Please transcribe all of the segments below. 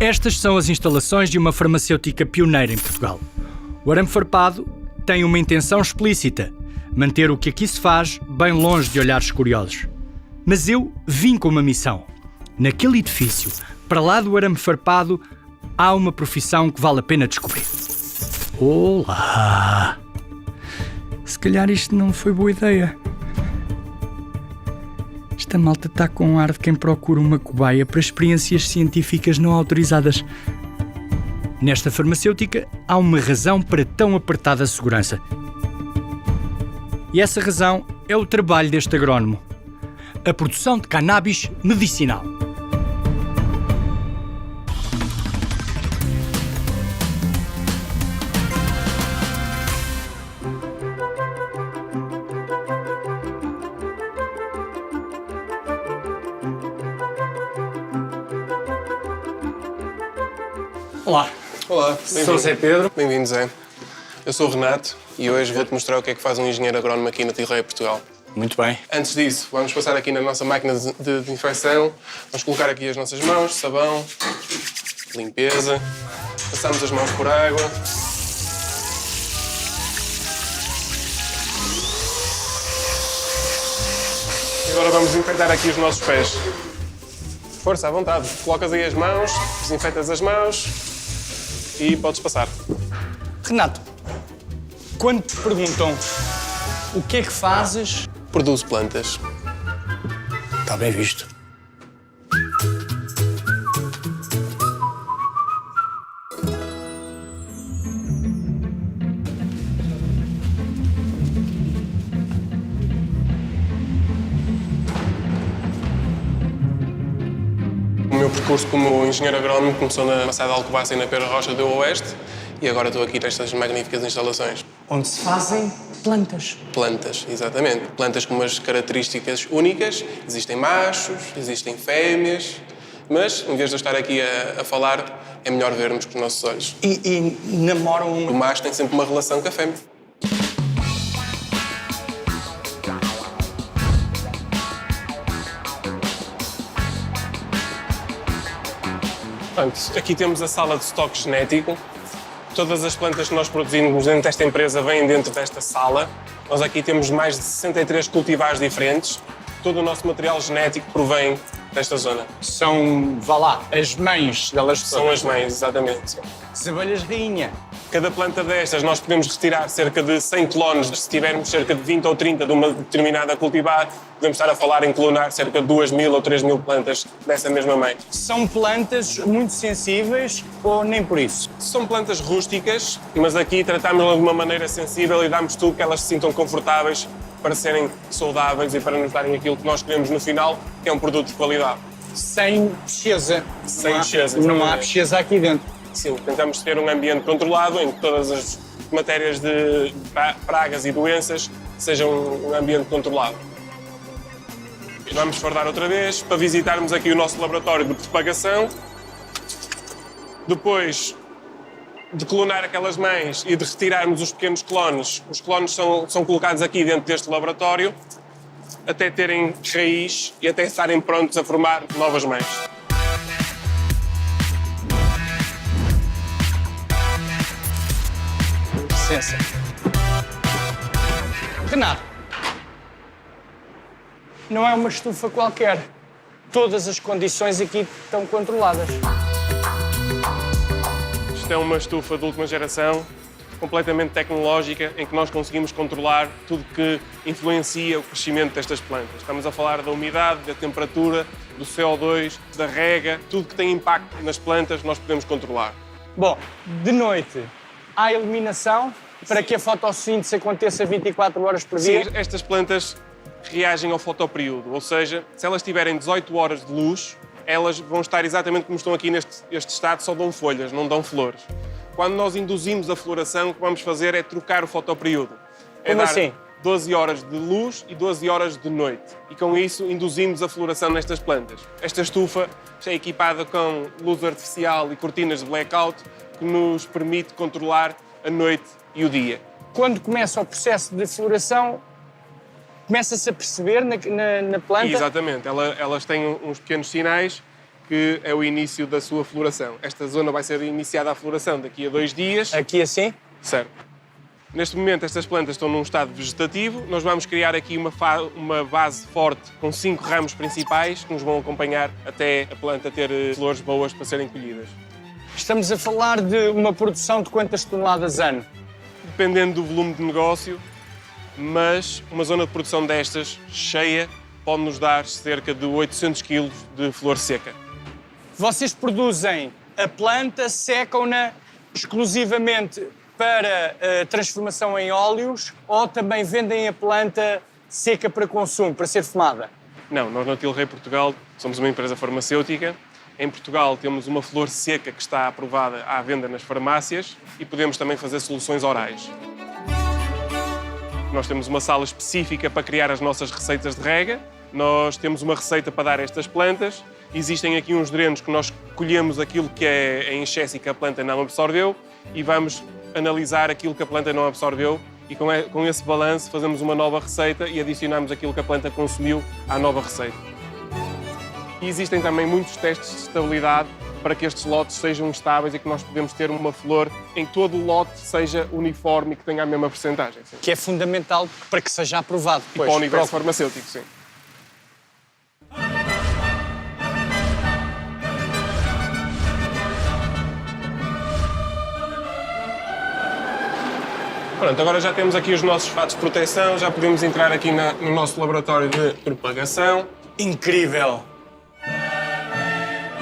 Estas são as instalações de uma farmacêutica pioneira em Portugal. O arame farpado tem uma intenção explícita: manter o que aqui se faz bem longe de olhares curiosos. Mas eu vim com uma missão. Naquele edifício, para lá do arame farpado, há uma profissão que vale a pena descobrir. Olá! Se calhar isto não foi boa ideia. Esta malta está com um ar de quem procura uma cobaia para experiências científicas não autorizadas. Nesta farmacêutica há uma razão para tão apertada segurança. E essa razão é o trabalho deste agrónomo: a produção de cannabis medicinal. Olá, Olá, sou o Zé Pedro. Bem-vindo, Zé. Eu sou o Renato e hoje vou-te mostrar o que é que faz um engenheiro agrónomo aqui na Tilreia, Portugal. Muito bem. Antes disso, vamos passar aqui na nossa máquina de desinfecção. Vamos colocar aqui as nossas mãos, sabão, limpeza. Passamos as mãos por água. E agora vamos desinfetar aqui os nossos pés. Força, à vontade. Colocas aí as mãos, desinfetas as mãos e podes passar. Renato, quando te perguntam o que é que fazes, Produzo plantas. está bem visto. O meu percurso como engenheiro agrónomo começou na Maçã de Alcobaça e na Pedra Rocha do Oeste e agora estou aqui nestas magníficas instalações. Onde se fazem plantas. Plantas, exatamente. Plantas com umas características únicas. Existem machos, existem fêmeas, mas em vez de eu estar aqui a falar, é melhor vermos com os nossos olhos. E namoram O macho tem sempre uma relação com a fêmea. Portanto, aqui temos a sala de estoque genético. Todas as plantas que nós produzimos dentro desta empresa vêm dentro desta sala. Nós aqui temos mais de 63 cultivares diferentes. Todo o nosso material genético provém desta zona. São, vá lá, as mães delas São as mães, exatamente. as abelhas rainha. Cada planta destas nós podemos retirar cerca de 100 clones. Se tivermos cerca de 20 ou 30 de uma determinada cultivar, podemos estar a falar em clonar cerca de 2.000 ou 3.000 plantas dessa mesma mãe. São plantas muito sensíveis ou nem por isso? São plantas rústicas, mas aqui tratamos-las de uma maneira sensível e damos tudo que elas se sintam confortáveis para serem saudáveis e para nos darem aquilo que nós queremos no final, que é um produto de qualidade. Sem pesquisa. Sem pesquisa, Não há exatamente. pesquisa aqui dentro. Sim, tentamos ter um ambiente controlado em que todas as matérias de pragas e doenças sejam um ambiente controlado. Vamos fardar outra vez para visitarmos aqui o nosso laboratório de propagação. Depois de clonar aquelas mães e de retirarmos os pequenos clones, os clones são colocados aqui dentro deste laboratório até terem raiz e até estarem prontos a formar novas mães. Licença. Renato, não é uma estufa qualquer. Todas as condições aqui estão controladas. Isto é uma estufa de última geração, completamente tecnológica, em que nós conseguimos controlar tudo que influencia o crescimento destas plantas. Estamos a falar da umidade, da temperatura, do CO2, da rega, tudo que tem impacto nas plantas nós podemos controlar. Bom, de noite há iluminação para que a fotossíntese aconteça 24 horas por dia. Sim, estas plantas reagem ao fotoperíodo, ou seja, se elas tiverem 18 horas de luz, elas vão estar exatamente como estão aqui neste estado, só dão folhas, não dão flores. Quando nós induzimos a floração, o que vamos fazer é trocar o fotoperíodo. Como dar assim? 12 horas de luz e 12 horas de noite. E com isso induzimos a floração nestas plantas. Esta estufa é equipada com luz artificial e cortinas de blackout que nos permite controlar a noite e o dia. Quando começa o processo de floração, começa-se a perceber na planta? Exatamente. Elas têm uns pequenos sinais que é o início da sua floração. Esta zona vai ser iniciada a floração daqui a 2 dias. Aqui assim? Certo. Neste momento, estas plantas estão num estado vegetativo. Nós vamos criar aqui uma base forte com 5 ramos principais que nos vão acompanhar até a planta ter flores boas para serem colhidas. Estamos a falar de uma produção de quantas toneladas ano? Dependendo do volume de negócio, mas uma zona de produção destas, cheia, pode-nos dar cerca de 800 kg de flor seca. Vocês produzem a planta, secam-na exclusivamente para transformação em óleos ou também vendem a planta seca para consumo, para ser fumada? Não, nós na Tilray Portugal somos uma empresa farmacêutica. Em Portugal temos uma flor seca que está aprovada à venda nas farmácias e podemos também fazer soluções orais. Nós temos uma sala específica para criar as nossas receitas de rega. Nós temos uma receita para dar a estas plantas. Existem aqui uns drenos que nós colhemos aquilo que é em excesso e que a planta não absorveu e vamos analisar aquilo que a planta não absorveu e com esse balanço fazemos uma nova receita e adicionamos aquilo que a planta consumiu à nova receita. E existem também muitos testes de estabilidade para que estes lotes sejam estáveis e que nós podemos ter uma flor em todo o lote seja uniforme e que tenha a mesma percentagem. Sim. Que é fundamental para que seja aprovado. E para o universo farmacêutico, sim. Pronto, agora já temos aqui os nossos fatos de proteção, já podemos entrar aqui no nosso laboratório de propagação. Incrível!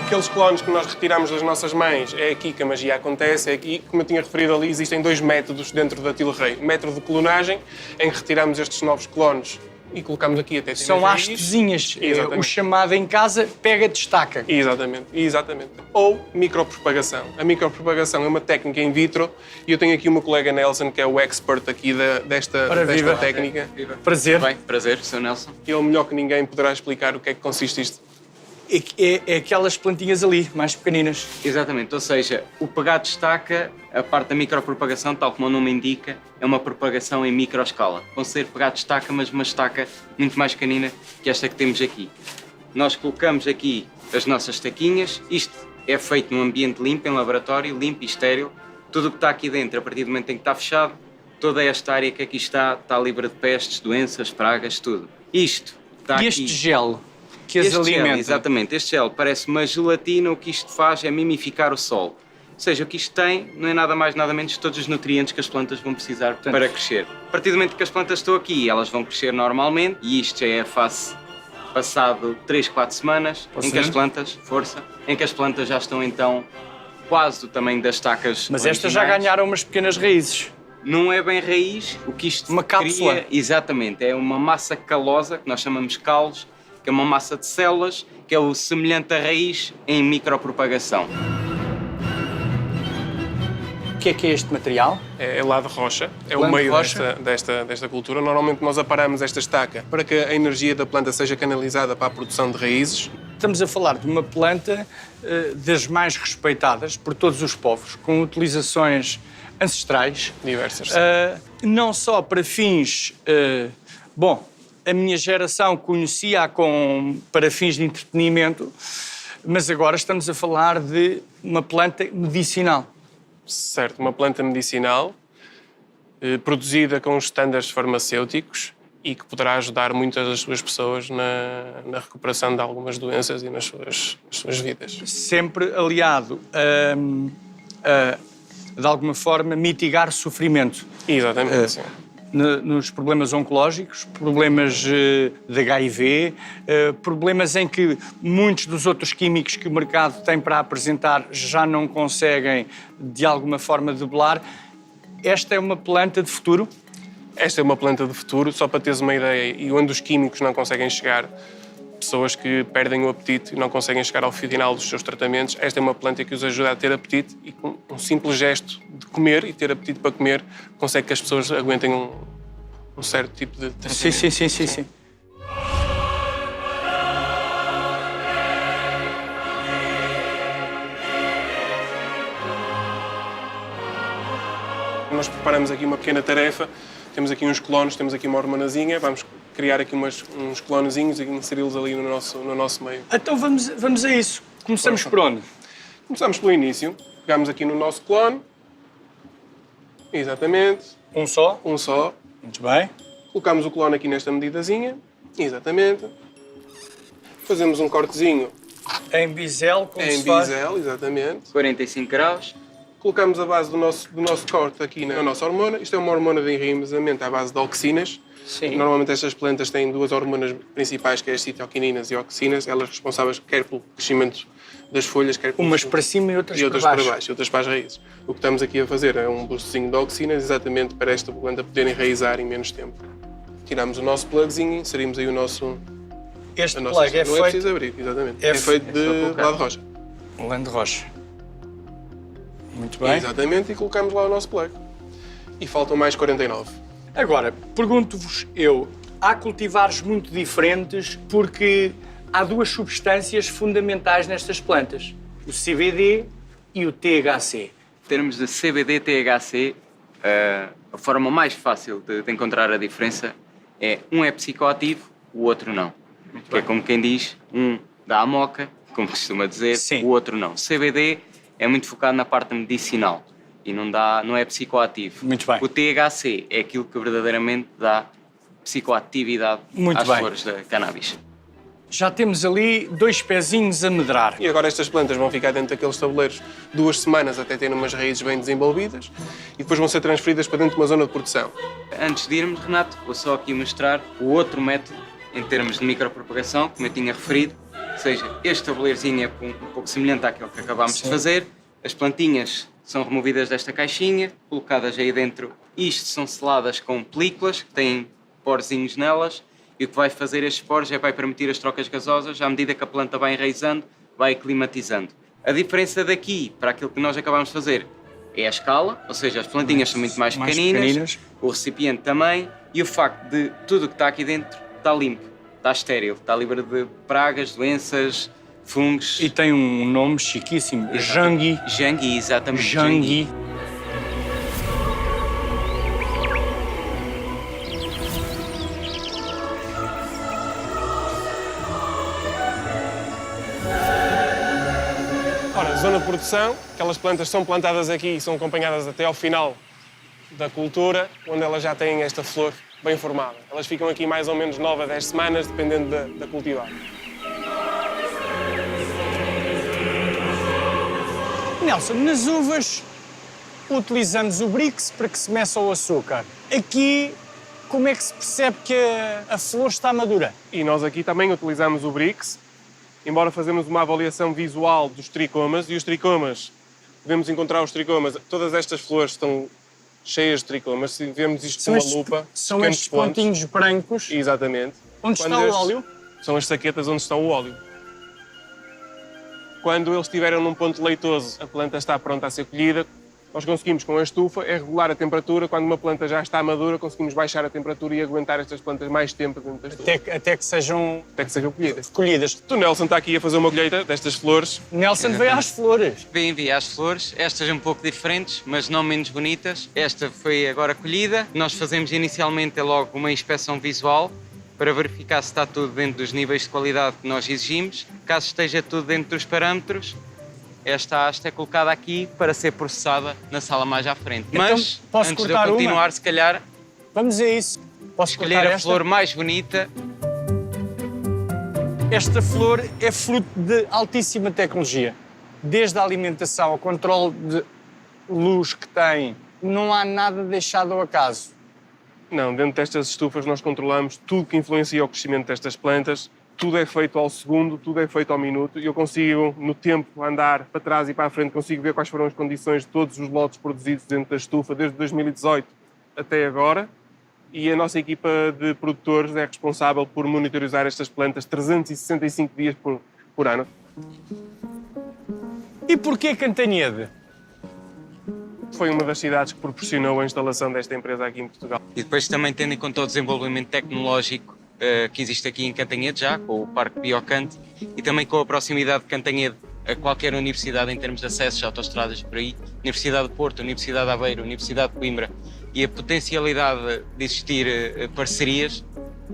Aqueles clones que nós retiramos das nossas mães, é aqui que a magia acontece, é aqui, como eu tinha referido ali, existem 2 métodos dentro da Tilray. O método de clonagem, em que retiramos estes novos clones e colocamos aqui até São hastezinhas, o chamado em casa pega-destaca. Exatamente, exatamente. Ou micropropagação. A micropropagação é uma técnica in vitro e eu tenho aqui o meu colega Nelson, que é o expert aqui desta técnica. Prazer. Bem, prazer, sou Nelson. Ele, melhor que ninguém, poderá explicar o que é que consiste isto. É aquelas plantinhas ali, mais pequeninas. Exatamente, ou seja, o pegar destaca, a parte da micropropagação, tal como o nome indica, é uma propagação em microescala. Vão ser pegar destaca, mas uma estaca muito mais pequenina que esta que temos aqui. Nós colocamos aqui as nossas taquinhas, isto é feito num ambiente limpo, em laboratório, limpo e estéril. Tudo o que está aqui dentro, a partir do momento em que está fechado, toda esta área que aqui está livre de pestes, doenças, pragas, tudo. Isto está aqui. E este gel? Que as alimenta. Gel, exatamente, este gel parece uma gelatina, o que isto faz é mimificar o solo. Ou seja, o que isto tem não é nada mais nada menos que todos os nutrientes que as plantas vão precisar para crescer. A partir do momento que as plantas estão aqui, elas vão crescer normalmente e isto já é a fase passado 3, 4 semanas em que as plantas, em que as plantas já estão então quase do tamanho das estacas. Mas estas já ganharam umas pequenas raízes. Não é bem raiz, o que isto uma cápsula. Cria, exatamente, é uma massa calosa, que nós chamamos calos, que é uma massa de células, que é o semelhante à raiz em micropropagação. O que é este material? É lá de rocha, é o meio desta cultura. Normalmente nós aparamos esta estaca para que a energia da planta seja canalizada para a produção de raízes. Estamos a falar de uma planta das mais respeitadas por todos os povos, com utilizações ancestrais. Diversas. Não só para fins... a minha geração conhecia-a para fins de entretenimento, mas agora estamos a falar de uma planta medicinal. Certo, uma planta medicinal produzida com os estándares farmacêuticos e que poderá ajudar muitas das suas pessoas na recuperação de algumas doenças e nas suas vidas. Sempre aliado de alguma forma, mitigar sofrimento. Exatamente, sim. Nos problemas oncológicos, problemas de HIV, problemas em que muitos dos outros químicos que o mercado tem para apresentar já não conseguem, de alguma forma, debelar. Esta é uma planta de futuro? Esta é uma planta de futuro, só para teres uma ideia, e onde os químicos não conseguem chegar, pessoas que perdem o apetite e não conseguem chegar ao final dos seus tratamentos, esta é uma planta que os ajuda a ter apetite e com um simples gesto de comer e ter apetite para comer, consegue que as pessoas aguentem um certo tipo de tratamento. Sim. Nós preparamos aqui uma pequena tarefa, temos aqui uns clones, temos aqui uma hormonazinha, vamos criar aqui uns clonezinhos e inseri-los ali no nosso meio. Então vamos a isso. Começamos por onde? Começamos pelo início. Pegamos aqui no nosso clone. Exatamente. Um só? Um só. Muito bem. Colocamos o clone aqui nesta medidazinha. Exatamente. Fazemos um cortezinho Em bisel, como em se faz? bisel, exatamente. 45 graus. Colocamos a base do nosso corte aqui na nossa hormona. Isto é uma hormona de enraizamento à base de auxinas. Sim. Normalmente estas plantas têm duas hormonas principais, que é as citoquininas e auxinas, elas responsáveis quer pelo crescimento das folhas, quer pelo Umas para cima e outras, e outras para para baixo. baixo, e outras para as raízes. O que estamos aqui a fazer é um boostzinho de auxinas, exatamente para esta planta poder enraizar em menos tempo. Tiramos o nosso plugzinho, inserimos aí o nosso... Este a nossa- plug é não é feito preciso abrir, exatamente. é É feito é só de colocar. lado rocha. Land Rocha. Muito bem. Exatamente, e colocamos lá o nosso plug. E faltam mais 49. Agora, pergunto-vos eu, há cultivares muito diferentes porque há duas substâncias fundamentais nestas plantas, o CBD e o THC. Em termos de CBD THC, a forma mais fácil de encontrar a diferença é um é psicoativo, o outro não. Que é como quem diz, um dá a moca, como costuma dizer, Sim. o outro não. CBD é muito focado na parte medicinal e não é psicoativo. Muito bem. O THC é aquilo que verdadeiramente dá psicoatividade Muito às bem. flores da cannabis. Já temos ali 2 pezinhos a medrar. E agora estas plantas vão ficar dentro daqueles tabuleiros 2 semanas até terem umas raízes bem desenvolvidas e depois vão ser transferidas para dentro de uma zona de produção. Antes de irmos, Renato, vou só aqui mostrar o outro método em termos de micropropagação, como eu tinha referido. Ou seja, este tabuleirozinho é um pouco semelhante àquele que acabámos de fazer. As plantinhas são removidas desta caixinha, colocadas aí dentro. Isto são seladas com películas, que têm porzinhos nelas. E o que vai fazer estes poros é vai permitir as trocas gasosas à medida que a planta vai enraizando, vai climatizando. A diferença daqui para aquilo que nós acabámos de fazer é a escala, ou seja, as plantinhas são muito mais pequeninas, o recipiente também, e o facto de tudo o que está aqui dentro está limpo, está estéril, está livre de pragas, doenças, fungos. E tem um nome chiquíssimo, Jangui. Jangui, exatamente. Jangui. Ora, zona de produção, aquelas plantas são plantadas aqui e são acompanhadas até ao final da cultura, onde elas já têm esta flor bem formada. Elas ficam aqui mais ou menos 9 a 10 semanas, dependendo da cultivar. Nelson, nas uvas utilizamos o Brix para que se meça o açúcar. Aqui, como é que se percebe que a flor está madura? E nós aqui também utilizamos o Brix, embora fazemos uma avaliação visual dos tricomas, e os tricomas, podemos encontrar os tricomas, todas estas flores estão cheias de tricomas, se vemos isto com uma lupa, são pequenos estes pontos. pontinhos brancos. Exatamente. Onde Quando está o estes- óleo? São as saquetas onde está o óleo. Quando eles estiverem num ponto leitoso, a planta está pronta a ser colhida. Nós conseguimos, com a estufa, é regular a temperatura. Quando uma planta já está madura, conseguimos baixar a temperatura e aguentar estas plantas mais tempo dentro da estufa, Até que sejam até que sejam colhidas. colhidas. O Nelson está aqui a fazer uma colheita destas flores. Nelson veio às flores. Bem-vindo às flores, estas um pouco diferentes, mas não menos bonitas. Esta foi agora colhida. Nós fazemos inicialmente logo uma inspeção visual para verificar se está tudo dentro dos níveis de qualidade que nós exigimos. Caso esteja tudo dentro dos parâmetros, esta haste é colocada aqui para ser processada na sala mais à frente. Então, Mas, posso antes de eu cortar uma? continuar, se calhar, Vamos a isso. Posso escolher cortar a esta? flor mais bonita. Esta flor é fruto de altíssima tecnologia. Desde a alimentação ao controle de luz que tem, não há nada deixado ao acaso. Não, dentro destas estufas nós controlamos tudo que influencia o crescimento destas plantas. Tudo é feito ao segundo, tudo é feito ao minuto e eu consigo, no tempo, andar para trás e para a frente, consigo ver quais foram as condições de todos os lotes produzidos dentro da estufa desde 2018 até agora. E a nossa equipa de produtores é responsável por monitorizar estas plantas 365 dias por ano. E porquê Cantanhede? Foi uma das cidades que proporcionou a instalação desta empresa aqui em Portugal. E depois também tendo em conta o desenvolvimento tecnológico que existe aqui em Cantanhede já, com o Parque Biocante, e também com a proximidade de Cantanhede a qualquer universidade em termos de acessos, autoestradas por aí, Universidade de Porto, Universidade de Aveiro, Universidade de Coimbra, e a potencialidade de existir parcerias,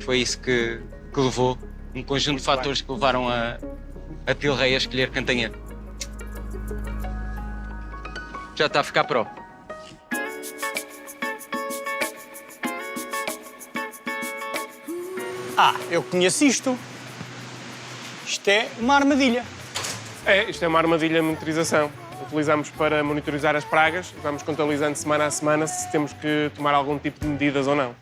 foi isso que levou, um conjunto de fatores que levaram a Tilray a escolher cantanhete. Já está a ficar pro. Eu conheço isto. Isto é uma armadilha. Isto é uma armadilha de monitorização. Utilizamos para monitorizar as pragas. Vamos contabilizando semana a semana se temos que tomar algum tipo de medidas ou não.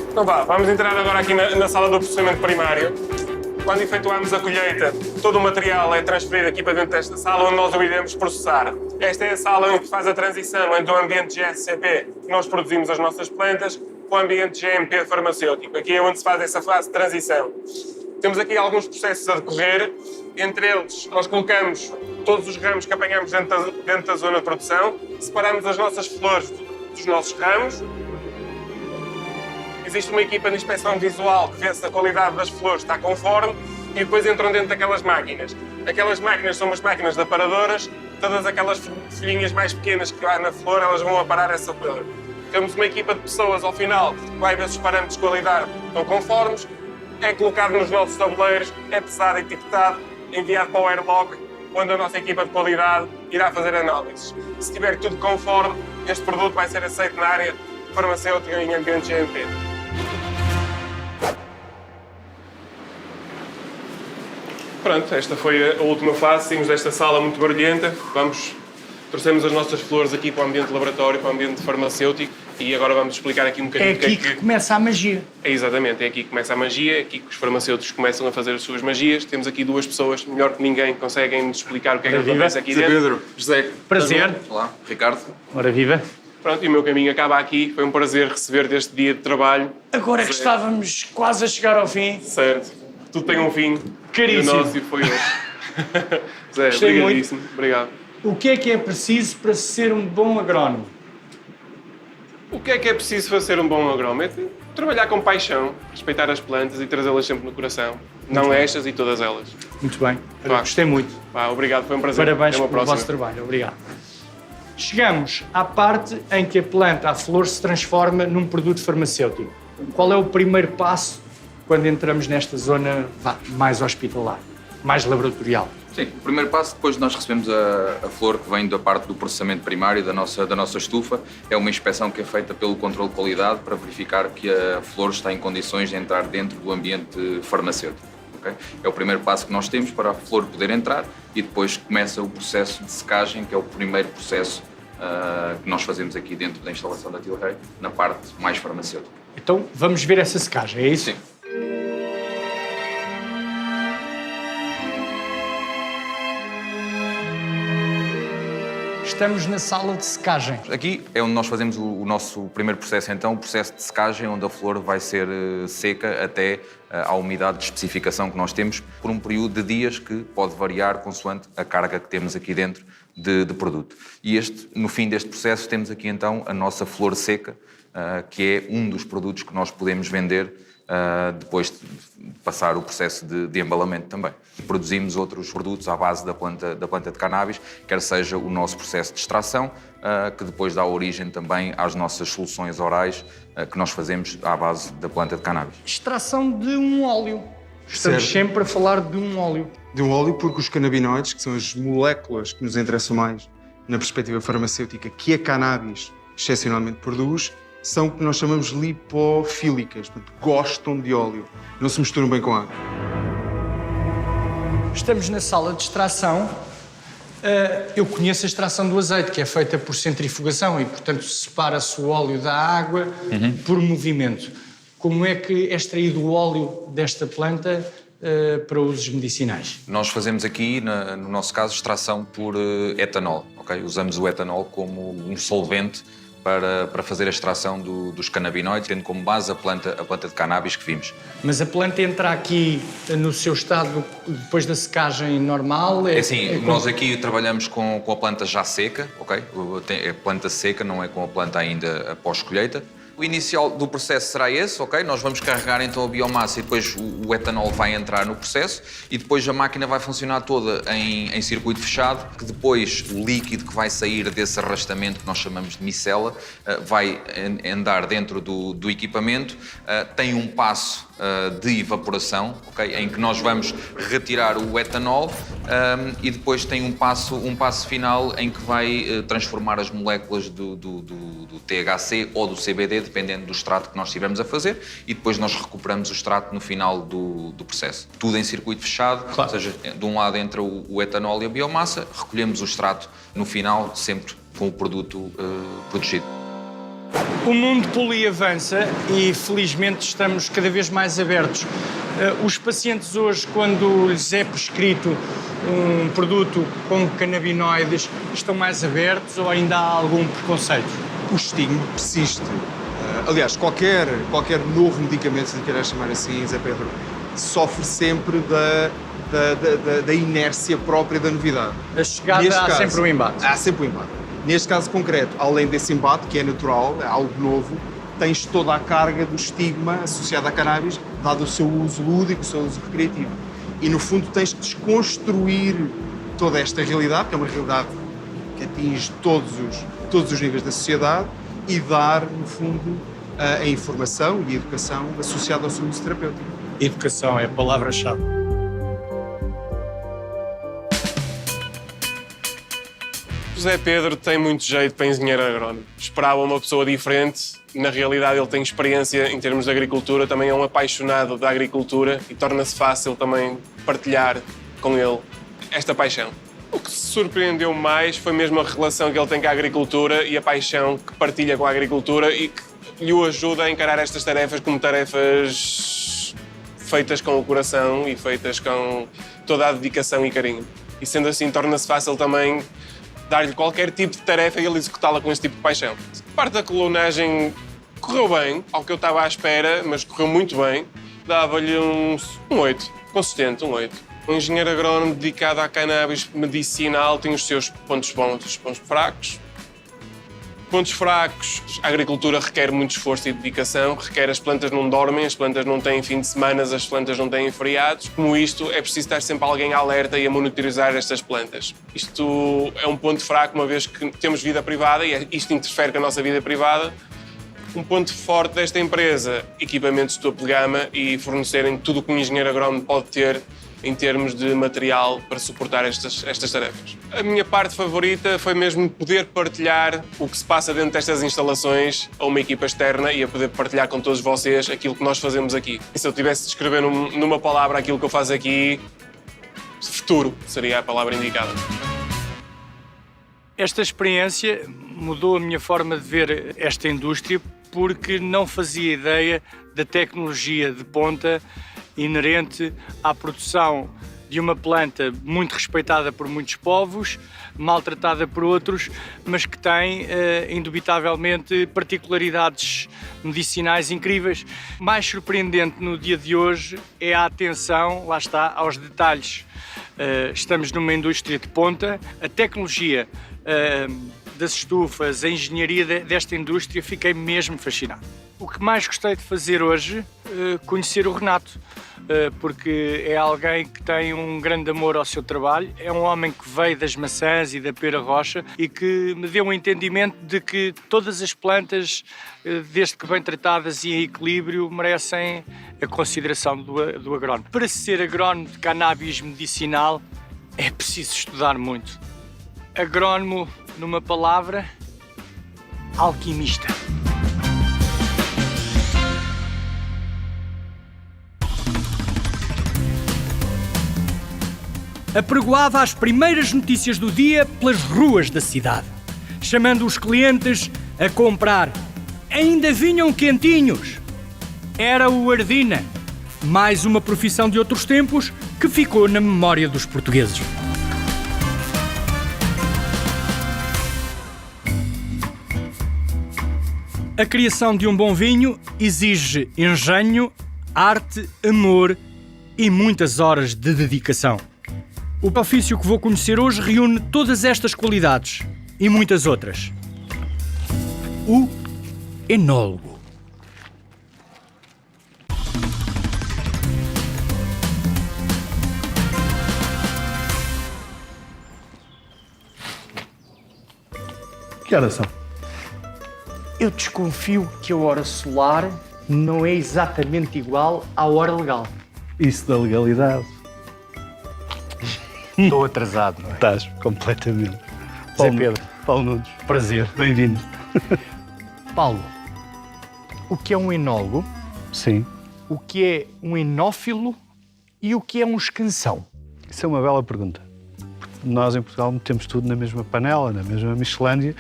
Então vá, vamos entrar agora aqui na sala do processamento primário. Quando efetuamos a colheita, todo o material é transferido aqui para dentro desta sala, onde nós o iremos processar. Esta é a sala em que faz a transição entre o ambiente GSCP, que nós produzimos as nossas plantas, para o ambiente GMP farmacêutico. Aqui é onde se faz essa fase de transição. Temos aqui alguns processos a decorrer. Entre eles, nós colocamos todos os ramos que apanhamos dentro da zona de produção, separamos as nossas flores dos nossos ramos. Existe uma equipa de inspeção visual que vê se a qualidade das flores está conforme e depois entram dentro daquelas máquinas. Aquelas máquinas são umas máquinas de aparadoras, todas aquelas folhinhas mais pequenas que há na flor, elas vão aparar essa flor. Temos uma equipa de pessoas ao final que vai ver se os parâmetros de qualidade estão conformes, é colocado nos nossos tabuleiros, é pesado, etiquetado, enviado para o airlock, onde a nossa equipa de qualidade irá fazer análises. Se estiver tudo conforme, este produto vai ser aceito na área farmacêutica em ambiente GMP. Pronto, esta foi a última fase. Saímos desta sala muito barulhenta. Trouxemos as nossas flores aqui para o ambiente laboratório, para o ambiente farmacêutico e agora vamos explicar aqui um bocadinho É aqui que começa a magia. Exatamente, é aqui que começa a magia, é aqui que os farmacêuticos começam a fazer as suas magias. Temos aqui duas pessoas, melhor que ninguém, que conseguem nos explicar o que é que acontece aqui dentro. Pedro, José. Prazer. Olá, Ricardo. Ora viva. Pronto, e o meu caminho acaba aqui. Foi um prazer receber deste dia de trabalho. Agora que estávamos quase a chegar ao fim. Certo, tudo tem um fim. Caríssimo. E o nosso foi hoje. Zé, Gostei obrigadíssimo. Obrigado. O que é preciso para ser um bom agrónomo? O que é preciso para ser um bom agrónomo? É trabalhar com paixão, respeitar as plantas e trazê-las sempre no coração. Não estas e todas elas. Muito bem. Vá. Gostei muito. Obrigado, foi um prazer. Parabéns Até uma pelo próxima. vosso trabalho. Obrigado. Chegamos à parte em que a planta, a flor, se transforma num produto farmacêutico. Qual é o primeiro passo quando entramos nesta zona mais hospitalar, mais laboratorial? Sim, o primeiro passo, depois de nós recebemos a flor que vem da parte do processamento primário da nossa estufa, é uma inspeção que é feita pelo controle de qualidade para verificar que a flor está em condições de entrar dentro do ambiente farmacêutico. Okay? É o primeiro passo que nós temos para a flor poder entrar e depois começa o processo de secagem, que é o primeiro processo que nós fazemos aqui dentro da instalação da Tilray, na parte mais farmacêutica. Então, vamos ver essa secagem, é isso? Sim. Estamos na sala de secagem. Aqui é onde nós fazemos o nosso primeiro processo, então, o processo de secagem, onde a flor vai ser seca até à umidade de especificação que nós temos, por um período de dias que pode variar consoante a carga que temos aqui dentro de produto. E no fim deste processo, temos aqui então a nossa flor seca, que é um dos produtos que nós podemos vender depois de passar o processo de embalamento também. Produzimos outros produtos à base da planta de cannabis, quer seja o nosso processo de extração, que depois dá origem também às nossas soluções orais que nós fazemos à base da planta de cannabis. Extração de um óleo. Estamos Certo. sempre a falar de um óleo. De um óleo, porque os canabinoides, que são as moléculas que nos interessam mais na perspectiva farmacêutica, que a cannabis excepcionalmente produz, são o que nós chamamos lipofílicas, portanto, gostam de óleo, não se misturam bem com água. Estamos na sala de extração. Eu conheço a extração do azeite, que é feita por centrifugação e, portanto, separa-se o óleo da água por movimento. Como é que é extraído o óleo desta planta para usos medicinais? Nós fazemos aqui, no nosso caso, extração por etanol. Okay? Usamos o etanol como um solvente para fazer a extração dos canabinoides, tendo como base a planta de cannabis que vimos. Mas a planta entra aqui no seu estado depois da secagem normal? É assim, nós aqui trabalhamos com a planta já seca, ok? A planta seca não é com a planta ainda após colheita. O inicial do processo será esse, ok? Nós vamos carregar então a biomassa e depois o etanol vai entrar no processo e depois a máquina vai funcionar toda em circuito fechado, que depois o líquido que vai sair desse arrastamento, que nós chamamos de micela, vai andar dentro do equipamento, tem um passo de evaporação, ok? Em que nós vamos retirar o etanol e depois tem um passo final em que vai transformar as moléculas do THC ou do CBD, dependendo do extrato que nós estivermos a fazer, e depois nós recuperamos o extrato no final do processo. Tudo em circuito fechado, claro. Ou seja, de um lado entra o etanol e a biomassa, recolhemos o extrato no final, sempre com o produto protegido. O mundo polui e avança e, felizmente, estamos cada vez mais abertos. Os pacientes hoje, quando lhes é prescrito um produto com canabinoides, estão mais abertos ou ainda há algum preconceito? O estigma persiste. Aliás, qualquer novo medicamento, se lhe querer chamar assim, Zé Pedro, sofre sempre da inércia própria da novidade. A chegada há sempre um embate. Há sempre um embate. Neste caso concreto, além desse embate, que é natural, é algo novo, tens toda a carga do estigma associado à cannabis, dado o seu uso lúdico, o seu uso recreativo. E, no fundo, tens que desconstruir toda esta realidade, que é uma realidade que atinge todos os níveis da sociedade, e dar, no fundo, a informação e a educação associada ao seu uso terapêutico. Educação é a palavra-chave. José Pedro tem muito jeito para engenheiro agrónomo. Esperava uma pessoa diferente. Na realidade, ele tem experiência em termos de agricultura, também é um apaixonado da agricultura e torna-se fácil também partilhar com ele esta paixão. O que se surpreendeu mais foi mesmo a relação que ele tem com a agricultura e a paixão que partilha com a agricultura e que lhe ajuda a encarar estas tarefas como tarefas feitas com o coração e feitas com toda a dedicação e carinho. E sendo assim, torna-se fácil também dar-lhe qualquer tipo de tarefa e ele executá-la com esse tipo de paixão. Parte da clonagem correu bem, ao que eu estava à espera, mas correu muito bem. Dava-lhe um 8, consistente, um 8. Um engenheiro agrónomo dedicado à cannabis medicinal tem os seus pontos bons e os pontos fracos. Pontos fracos, a agricultura requer muito esforço e dedicação, as plantas não dormem, as plantas não têm fim de semana, as plantas não têm feriados. Como isto, é preciso estar sempre alguém alerta e a monitorizar estas plantas. Isto é um ponto fraco, uma vez que temos vida privada e isto interfere com a nossa vida privada. Um ponto forte desta empresa, equipamentos de topo de gama e fornecerem tudo o que um engenheiro agrónomo pode ter em termos de material para suportar estas tarefas. A minha parte favorita foi mesmo poder partilhar o que se passa dentro destas instalações a uma equipa externa e a poder partilhar com todos vocês aquilo que nós fazemos aqui. E se eu tivesse de descrever numa palavra aquilo que eu faço aqui, futuro seria a palavra indicada. Esta experiência mudou a minha forma de ver esta indústria porque não fazia ideia da tecnologia de ponta inerente à produção de uma planta muito respeitada por muitos povos, maltratada por outros, mas que tem, indubitavelmente, particularidades medicinais incríveis. Mais surpreendente no dia de hoje é a atenção, lá está, aos detalhes. Estamos numa indústria de ponta, a tecnologia das estufas, a engenharia desta indústria, fiquei mesmo fascinado. O que mais gostei de fazer hoje, conhecer o Renato, porque é alguém que tem um grande amor ao seu trabalho, é um homem que veio das maçãs e da pera rocha e que me deu um entendimento de que todas as plantas, desde que bem tratadas e em equilíbrio, merecem a consideração do agrónomo. Para ser agrónomo de cannabis medicinal é preciso estudar muito. Agrónomo, numa palavra, alquimista. Apregoava as primeiras notícias do dia pelas ruas da cidade, chamando os clientes a comprar. Ainda vinham quentinhos. Era o Ardina, mais uma profissão de outros tempos que ficou na memória dos portugueses. A criação de um bom vinho exige engenho, arte, amor e muitas horas de dedicação. O ofício que vou conhecer hoje reúne todas estas qualidades e muitas outras. O enólogo. Que horas são? Eu desconfio que a hora solar não é exatamente igual à hora legal. Isso da legalidade. Estou atrasado, não é? Estás completamente. Zé Pedro, Paulo Nunes. prazer. Bem-vindo. Paulo, o que é um enólogo, Sim. o que é um enófilo e o que é um escansão? Isso é uma bela pergunta. Nós em Portugal metemos tudo na mesma panela, na mesma Michelândia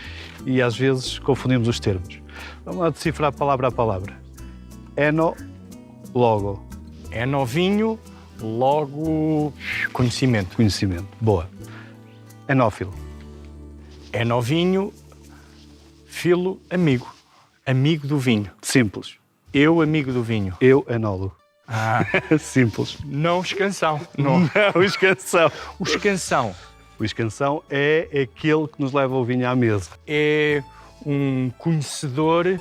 e às vezes confundimos os termos. Vamos lá decifrar palavra a palavra. Enólogo. Enovinho, logo conhecimento. Conhecimento. Boa. Enófilo. Enovinho, filo, amigo. Amigo do vinho. Simples. Eu, amigo do vinho. Eu, enólogo. Ah, Simples. não escansão. Não. O escansão. O escansão O escansão é aquele que nos leva o vinho à mesa. é um conhecedor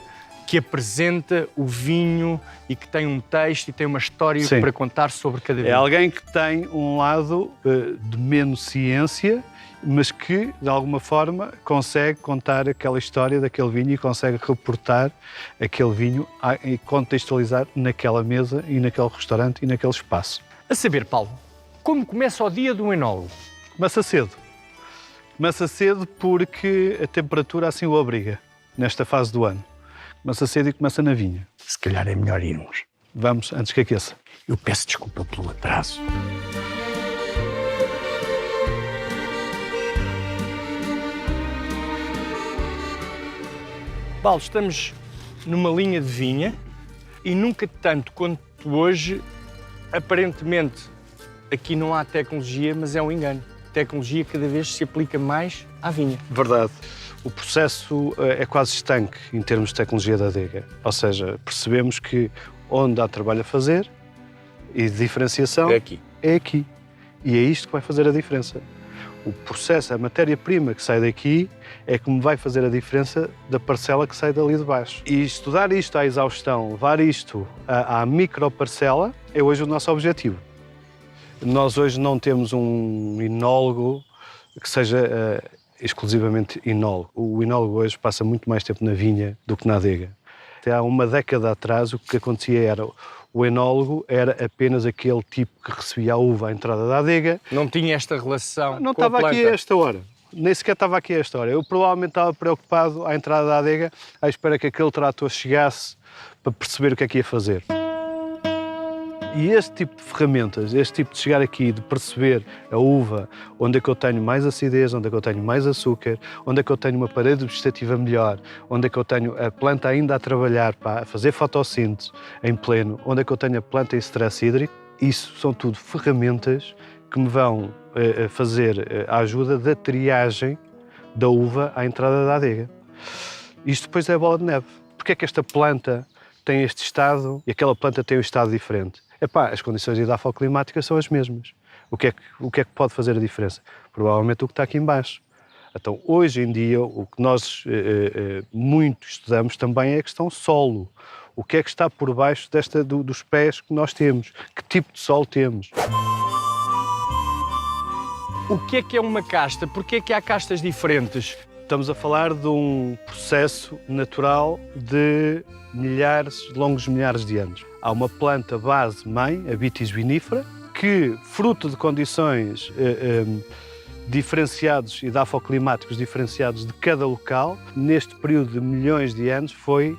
que apresenta o vinho e que tem um texto e tem uma história Sim. para contar sobre cada É vinho. alguém que tem um lado de menos ciência, mas que, de alguma forma, consegue contar aquela história daquele vinho e consegue reportar aquele vinho e contextualizar naquela mesa e naquele restaurante e naquele espaço. A saber, Paulo, como começa o dia do enólogo? Começa cedo. Começa cedo porque a temperatura assim o obriga, nesta fase do ano. Começa cedo e começa na vinha. Se calhar é melhor irmos. Vamos, antes que aqueça. Eu peço desculpa pelo atraso. Paulo, estamos numa linha de vinha e nunca tanto quanto hoje, aparentemente, aqui não há tecnologia, mas é um engano. A tecnologia cada vez se aplica mais à vinha. Verdade. O processo é quase estanque em termos de tecnologia da adega. Ou seja, percebemos que onde há trabalho a fazer e de diferenciação É aqui. é aqui. E é isto que vai fazer a diferença. O processo, a matéria-prima que sai daqui é que me vai fazer a diferença da parcela que sai dali de baixo. E estudar isto à exaustão, levar isto à microparcela, é hoje o nosso objetivo. Nós hoje não temos um enólogo que seja exclusivamente enólogo. O enólogo hoje passa muito mais tempo na vinha do que na adega. Até há uma década atrás o que acontecia era o enólogo era apenas aquele tipo que recebia a uva à entrada da adega. Não tinha esta relação Não com a estava planta. aqui a esta hora. Nem sequer estava aqui a esta hora. Eu provavelmente estava preocupado à entrada da adega à espera que aquele trator chegasse para perceber o que é que ia fazer. E este tipo de ferramentas, este tipo de chegar aqui, de perceber a uva, onde é que eu tenho mais acidez, onde é que eu tenho mais açúcar, onde é que eu tenho uma parede vegetativa melhor, onde é que eu tenho a planta ainda a trabalhar para fazer fotossíntese em pleno, onde é que eu tenho a planta em stress hídrico, isso são tudo ferramentas que me vão fazer a ajuda da triagem da uva à entrada da adega. Isto depois é a bola de neve. Porque é que esta planta tem este estado e aquela planta tem um estado diferente? Epá, as condições edafoclimáticas são as mesmas. O que é que pode fazer a diferença? Provavelmente o que está aqui em baixo. Então, hoje em dia, o que nós muito estudamos também é a questão solo. O que é que está por baixo dos pés que nós temos? Que tipo de solo temos? O que é uma casta? Porquê é que há castas diferentes? Estamos a falar de um processo natural de longos milhares de anos. Há uma planta base-mãe, a Vitis vinifera, que, fruto de condições diferenciados e edafoclimáticos diferenciados de cada local, neste período de milhões de anos foi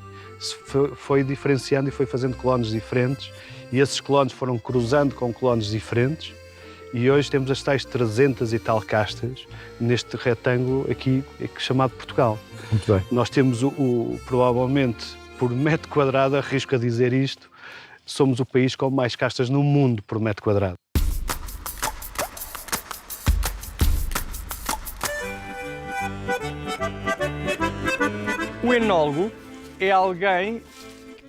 diferenciando e foi fazendo colónios diferentes, e esses colónios foram cruzando com colónios diferentes, e hoje temos as tais 300 e tal castas neste retângulo aqui chamado Portugal. Muito bem. Nós temos provavelmente, por metro quadrado, arrisco a dizer isto, somos o país com mais castas no mundo por metro quadrado. O enólogo é alguém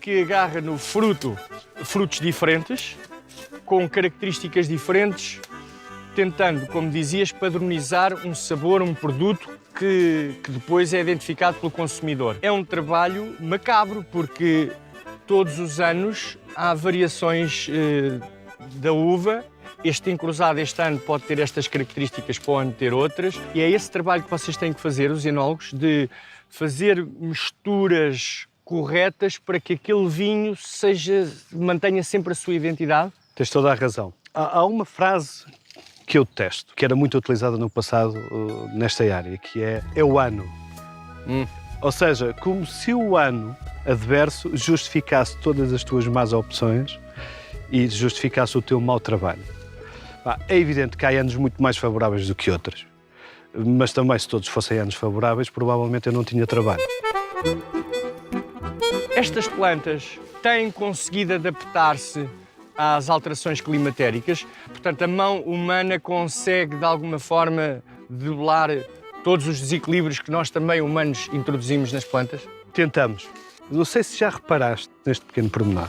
que agarra no frutos diferentes, com características diferentes, tentando, como dizias, padronizar um sabor, um produto que depois é identificado pelo consumidor. É um trabalho macabro, porque todos os anos há variações da uva este encruzado este ano pode ter estas características, para o ano ter outras, e é esse trabalho que vocês têm que fazer, os enólogos, de fazer misturas corretas para que aquele vinho mantenha sempre a sua identidade? Tens toda a razão. Há uma frase que eu testo, que era muito utilizada no passado nesta área, que é o ano. Ou seja, como se o ano adverso justificasse todas as tuas más opções e justificasse o teu mau trabalho. É evidente que há anos muito mais favoráveis do que outros, mas também se todos fossem anos favoráveis, provavelmente eu não tinha trabalho. Estas plantas têm conseguido adaptar-se às alterações climatéricas, portanto a mão humana consegue de alguma forma debelar todos os desequilíbrios que nós também humanos introduzimos nas plantas? Tentamos. Não sei se já reparaste neste pequeno pormenor.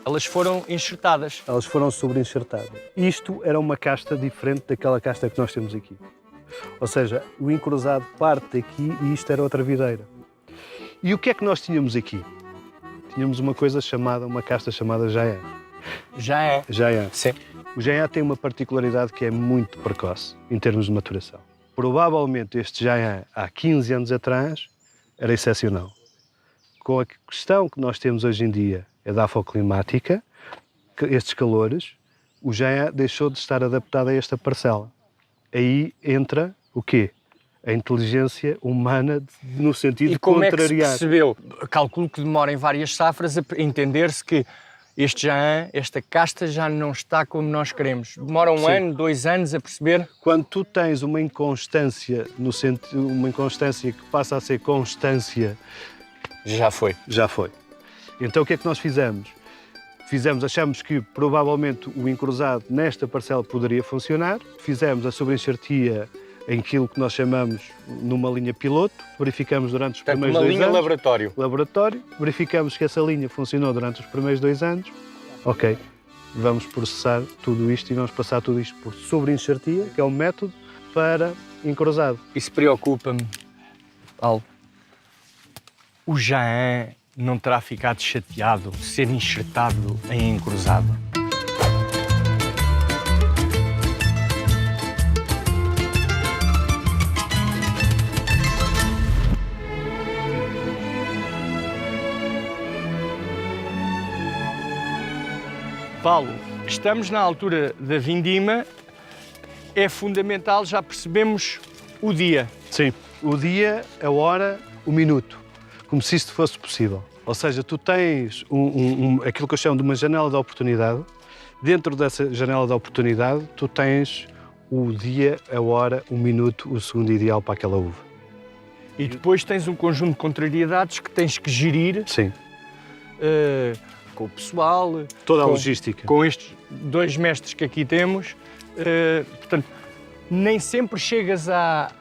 Elas foram enxertadas. Elas foram sobreenxertadas. Isto era uma casta diferente daquela casta que nós temos aqui. Ou seja, o encruzado parte daqui e isto era outra videira. E o que é que nós tínhamos aqui? Tínhamos uma casta chamada Jaén. Jaén. Sim. O Jaén tem uma particularidade que é muito precoce em termos de maturação. Provavelmente este Jaén, há 15 anos atrás, era excepcional. Com a questão que nós temos hoje em dia, é da afoclimática, estes calores, o Jaén deixou de estar adaptado a esta parcela. Aí entra o quê? A inteligência humana no sentido de contrariar. E como é que se percebeu? Calculo que demora em várias safras a entender-se que este Jaén, esta casta já não está como nós queremos. Demora um ano, 2 anos a perceber? Quando tu tens uma inconstância, uma inconstância que passa a ser constância... Já foi. Já foi. Então o que é que nós fizemos? Achamos que provavelmente o encruzado nesta parcela poderia funcionar, fizemos a sobreenxertia em aquilo que nós chamamos numa linha piloto, verificamos durante os primeiros 2 anos. Uma linha Laboratório, verificamos que essa linha funcionou durante os primeiros 2 anos. Ok, vamos processar tudo isto e vamos passar tudo isto por sobreenxertia, que é um método para encruzado. Isso preocupa-me, Paulo. O Jaén não terá ficado chateado de ser enxertado em encruzado? Paulo, estamos na altura da vindima, é fundamental, já percebemos o dia. Sim, o dia, a hora, o minuto, como se isto fosse possível. Ou seja, tu tens aquilo que eu chamo de uma janela de oportunidade. Dentro dessa janela de oportunidade, tu tens o dia, a hora, o minuto, o segundo ideal para aquela uva. E depois tens um conjunto de contrariedades que tens que gerir. Sim. Com o pessoal, toda a logística. Com estes 2 mestres que aqui temos. Portanto, nem sempre chegas a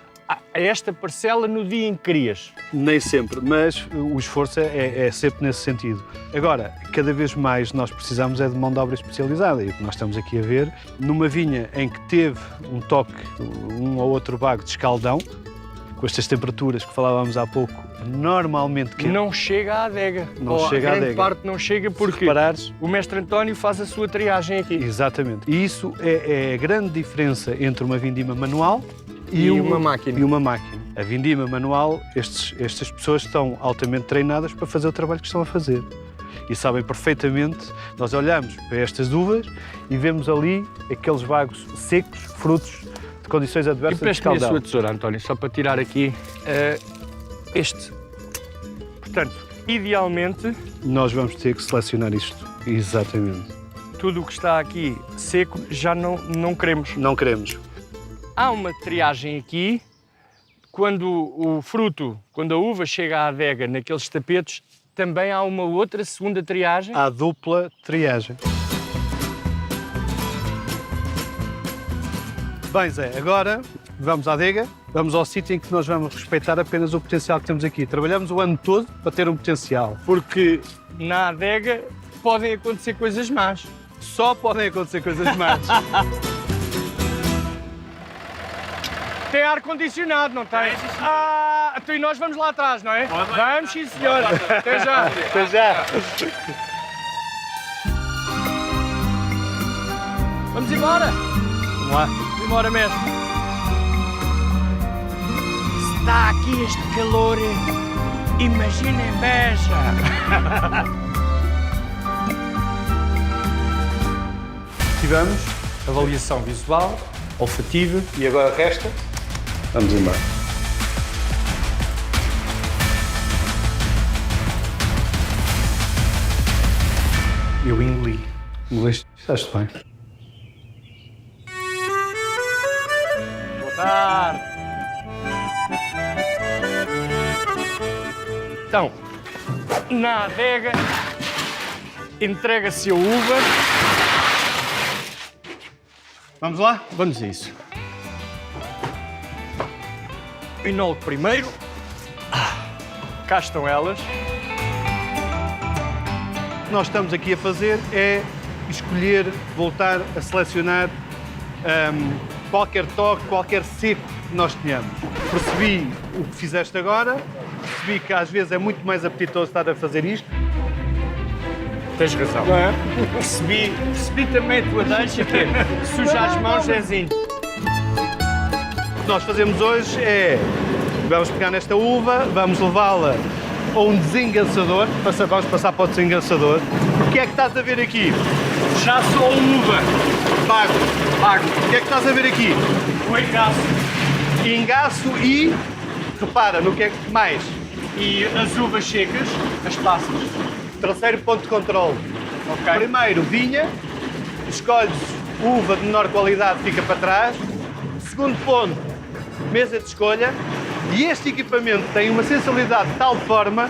esta parcela no dia em que querias. Nem sempre, mas o esforço é sempre nesse sentido. Agora, cada vez mais nós precisamos é de mão de obra especializada, e o que nós estamos aqui a ver, numa vinha em que teve um toque, um ou outro bago de escaldão, com estas temperaturas que falávamos há pouco, normalmente quente. Não chega à adega. Não chega à adega. Grande parte não chega porque o mestre António faz a sua triagem aqui. Exatamente. E isso é a grande diferença entre uma vindima manual e uma máquina. A vindima manual, estas pessoas estão altamente treinadas para fazer o trabalho que estão a fazer. E sabem perfeitamente, nós olhamos para estas uvas e vemos ali aqueles bagos secos, frutos de condições adversas de escaldão. E a sua tesoura, António, só para tirar aqui este. Portanto, idealmente... Nós vamos ter que selecionar isto. Exatamente. Tudo o que está aqui seco já não queremos. Não queremos. Há uma triagem aqui, quando o fruto, quando a uva chega à adega naqueles tapetes, também há uma outra segunda triagem? Há dupla triagem. Bem, Zé, agora vamos à adega, vamos ao sítio em que nós vamos respeitar apenas o potencial que temos aqui. Trabalhamos o ano todo para ter um potencial. Porque na adega podem acontecer coisas más. Só podem acontecer coisas más. Tem ar-condicionado, não tem? Então e nós vamos lá atrás, não é? Vamos, sim, senhor. Até já. Até já. Vamos Vamos embora? Vamos lá. Embora mesmo. Se está aqui este calor, imagina a inveja. Tivemos avaliação visual, olfativa e agora resta. Vamos embora. Eu engoli. Engoliste? Estás bem. Boa tarde. Então, na adega, entrega-se a uva. Vamos lá? Vamos a isso. Inolo primeiro. Cá estão elas. O que nós estamos aqui a fazer é escolher, voltar a selecionar qualquer toque, qualquer seco que nós tenhamos. Percebi o que fizeste agora, percebi que às vezes é muito mais apetitoso estar a fazer isto. Tens razão. Não é? Percebi também a tua deixa, que é sujar as mãos, Zezinho. O que nós fazemos hoje é, vamos pegar nesta uva, vamos levá-la a um desengançador, vamos passar para o desengançador. O que é que estás a ver aqui? Já só uva. Bago. O que é que estás a ver aqui? O engaço. Engaço e, repara, no que é que mais? E as uvas secas, as passas. Terceiro ponto de controle. Okay. Primeiro, vinha, escolhes uva de menor qualidade, fica para trás. Segundo ponto, mesa de escolha. E este equipamento tem uma sensibilidade de tal forma,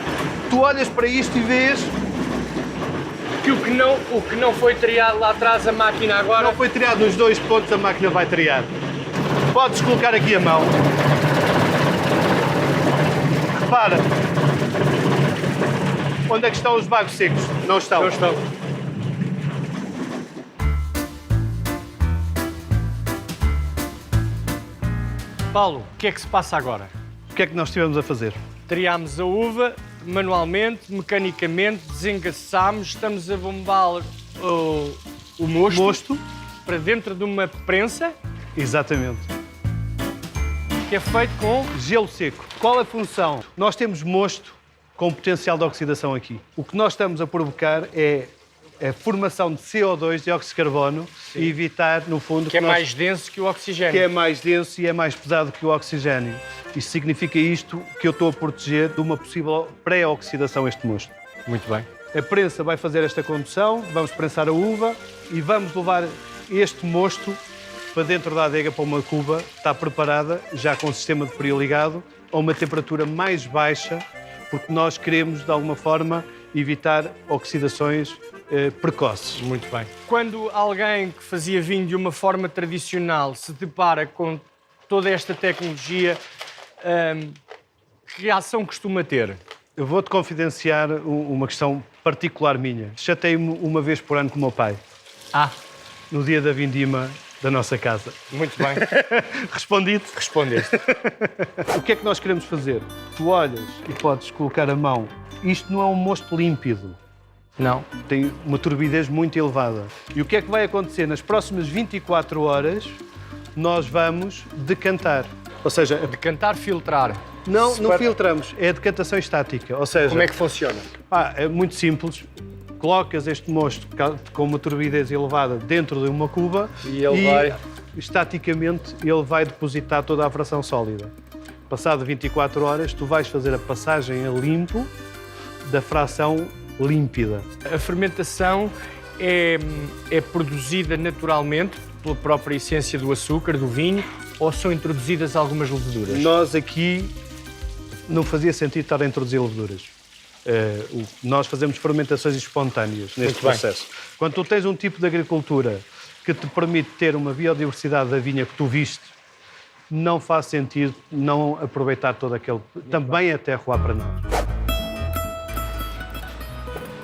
tu olhas para isto e vês Que o que não foi triado lá atrás, a máquina agora... Não foi triado nos 2 pontos, a máquina vai triar. Podes colocar aqui a mão. Repara. Onde é que estão os bagos secos? Não estão. Não estão. Paulo, o que é que se passa agora? O que é que nós estivemos a fazer? Triámos a uva manualmente, mecanicamente, desengaçámos, estamos a bombar o mosto para dentro de uma prensa. Exatamente. Que é feito com gelo seco. Qual a função? Nós temos mosto com potencial de oxidação aqui. O que nós estamos a provocar é a formação de CO2, dióxido de carbono, e evitar, no fundo... Que é mais denso que o oxigênio. Que é mais denso e é mais pesado que o oxigênio. Isto significa isto, que eu estou a proteger de uma possível pré-oxidação este mosto. Muito bem. A prensa vai fazer esta condução, vamos prensar a uva e vamos levar este mosto para dentro da adega, para uma cuba, está preparada, já com o sistema de frio ligado, a uma temperatura mais baixa, porque nós queremos, de alguma forma, evitar oxidações precoces. Muito bem. Quando alguém que fazia vinho de uma forma tradicional se depara com toda esta tecnologia, que reação costuma ter? Eu vou-te confidenciar uma questão particular minha. Chatei-me uma vez por ano com o meu pai. No dia da vindima da nossa casa. Muito bem. Respondi-te? Respondeste. O que é que nós queremos fazer? Tu olhas e podes colocar a mão. Isto não é um mosto límpido. Não. Tem uma turbidez muito elevada. E o que é que vai acontecer? Nas próximas 24 horas, nós vamos decantar. Ou seja... Decantar, filtrar. Não filtramos. É a decantação estática. Ou seja... Como é que funciona? É muito simples. Colocas este mosto com uma turbidez elevada dentro de uma cuba e ele vai... estaticamente, ele vai depositar toda a fração sólida. Passado 24 horas, tu vais fazer a passagem a limpo da fração límpida. A fermentação é produzida naturalmente pela própria essência do açúcar, do vinho, ou são introduzidas algumas leveduras? Nós aqui não fazia sentido estar a introduzir leveduras. Nós fazemos fermentações espontâneas neste processo. Quando tu tens um tipo de agricultura que te permite ter uma biodiversidade da vinha que tu viste, não faz sentido não aproveitar todo aquele... Também a terroir para nós.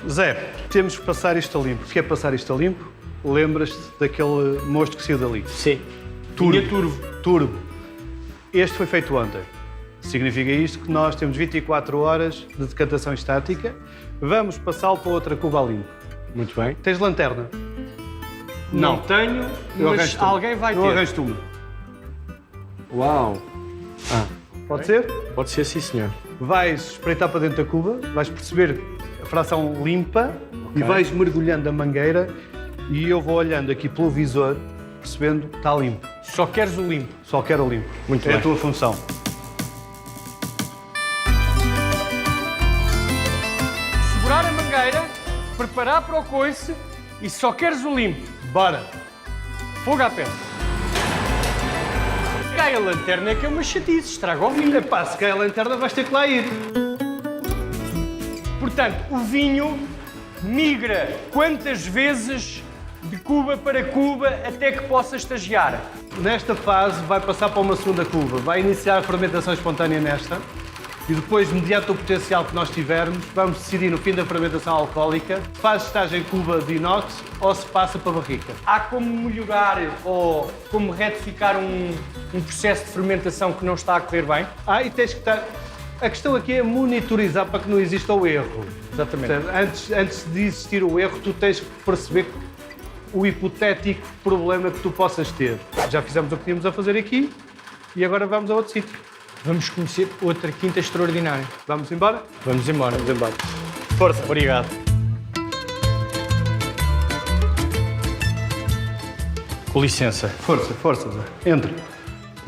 Zé, temos que passar isto a limpo. O que é passar isto a limpo? Lembras-te daquele mosto que saiu dali? Sim. Turbo. Este foi feito ontem. Significa isto que nós temos 24 horas de decantação estática. Vamos passá-lo para outra cuba a limpo. Muito bem. Tens lanterna? Não. tenho, Eu mas arranjo-te uma. alguém vai Eu ter. arranjo-te uma. Uau. Pode ser? Pode ser, sim, senhor. Vais espreitar para dentro da cuba, vais perceber a fração limpa e vais mergulhando a mangueira e eu vou olhando aqui pelo visor, percebendo que está limpo. Só queres o limpo. Só quero o limpo. Muito é bem. a tua função. Segurar a mangueira, preparar para o coice e só queres o limpo. Bora! Fogo à peça. Cai a lanterna que é uma chatice, estraga o vinho. Epá, se cair a lanterna vais ter que lá ir. Portanto, o vinho migra quantas vezes de cuba para cuba até que possa estagiar? Nesta fase vai passar para uma segunda cuba. Vai iniciar a fermentação espontânea nesta e depois, mediante o potencial que nós tivermos, vamos decidir no fim da fermentação alcoólica se faz estágio em cuba de inox ou se passa para barrica. Há como melhorar ou como retificar um processo de fermentação que não está a correr bem? E tens que estar... A questão aqui é monitorizar para que não exista o erro. Exatamente. Antes de existir o erro, tu tens que perceber o hipotético problema que tu possas ter. Já fizemos o que tínhamos a fazer aqui e agora vamos a outro sítio. Vamos conhecer outra quinta extraordinária. Vamos embora? Vamos embora. Vamos embora. Força. Obrigado. Com licença. Força, força, Zé. Entra.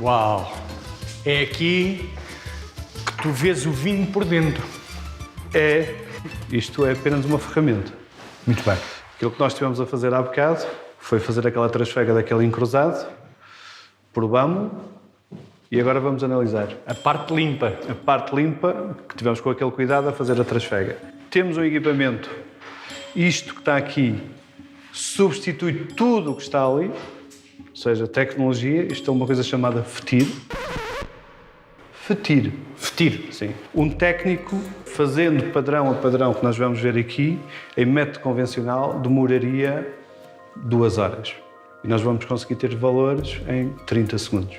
Uau! É aqui que tu vês o vinho por dentro. Isto é apenas uma ferramenta. Muito bem. Aquilo que nós estivemos a fazer há bocado foi fazer aquela trasfega daquele encruzado, probamos e agora vamos analisar A parte limpa. a parte limpa, que tivemos com aquele cuidado a fazer a trasfega. Temos um equipamento, isto que está aqui substitui tudo o que está ali, ou seja, tecnologia, isto é uma coisa chamada FETIR. FETIR. FETIR. Sim. Um técnico fazendo padrão a padrão que nós vamos ver aqui, em método convencional, demoraria 2 horas. E nós vamos conseguir ter valores em 30 segundos.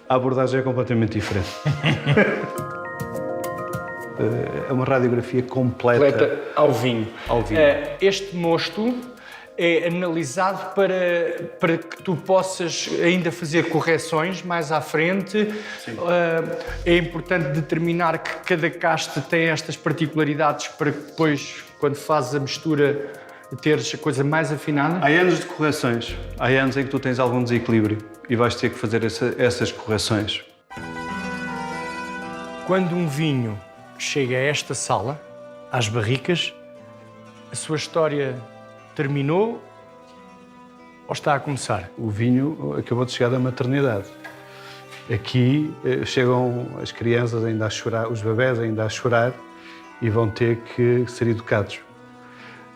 A abordagem é completamente diferente. É uma radiografia completa ao vinho. ao vinho. Este mosto é analisado para que tu possas ainda fazer correções mais à frente. É importante determinar que cada casta tem estas particularidades para que depois, quando fazes a mistura, teres a coisa mais afinada. Há anos de correções. Há anos em que tu tens algum desequilíbrio e vais ter que fazer essas correções. Quando um vinho chega a esta sala, às barricas, a sua história terminou ou está a começar? O vinho acabou de chegar da maternidade. Aqui chegam as crianças ainda a chorar, os bebés ainda a chorar e vão ter que ser educados.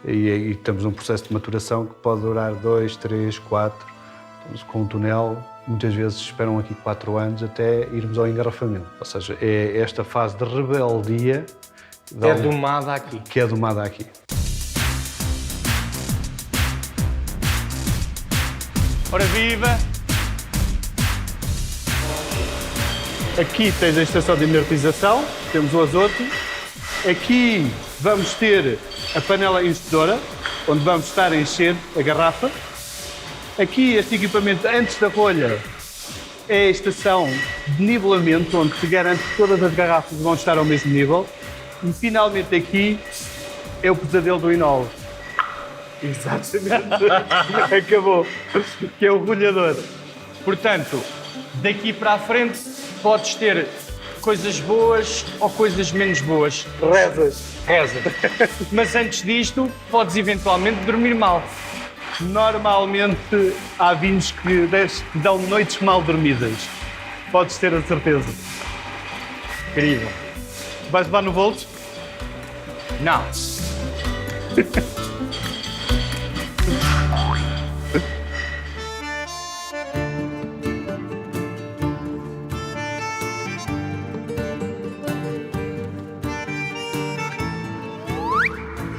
E estamos num processo de maturação que pode durar 2, 3, 4. Estamos com um túnel, muitas vezes esperam aqui 4 anos até irmos ao engarrafamento. Ou seja, é esta fase de rebeldia É domada aqui. que é domada aqui. Ora viva! Aqui tens a estação de inertização, temos o azoto. Aqui vamos ter a panela enchedora, onde vamos estar a encher a garrafa. Aqui este equipamento, antes da rolha, é a estação de nivelamento, onde se garante que todas as garrafas vão estar ao mesmo nível. E finalmente aqui é o pesadelo do enólogo. Exatamente. Acabou. Que é o rolhador. Portanto, daqui para a frente podes ter coisas boas ou coisas menos boas. Rezas. Mas antes disto, podes eventualmente dormir mal. Normalmente há vinhos que dão noites mal dormidas. Podes ter a certeza. Incrível. Vais levar no bolso? Não.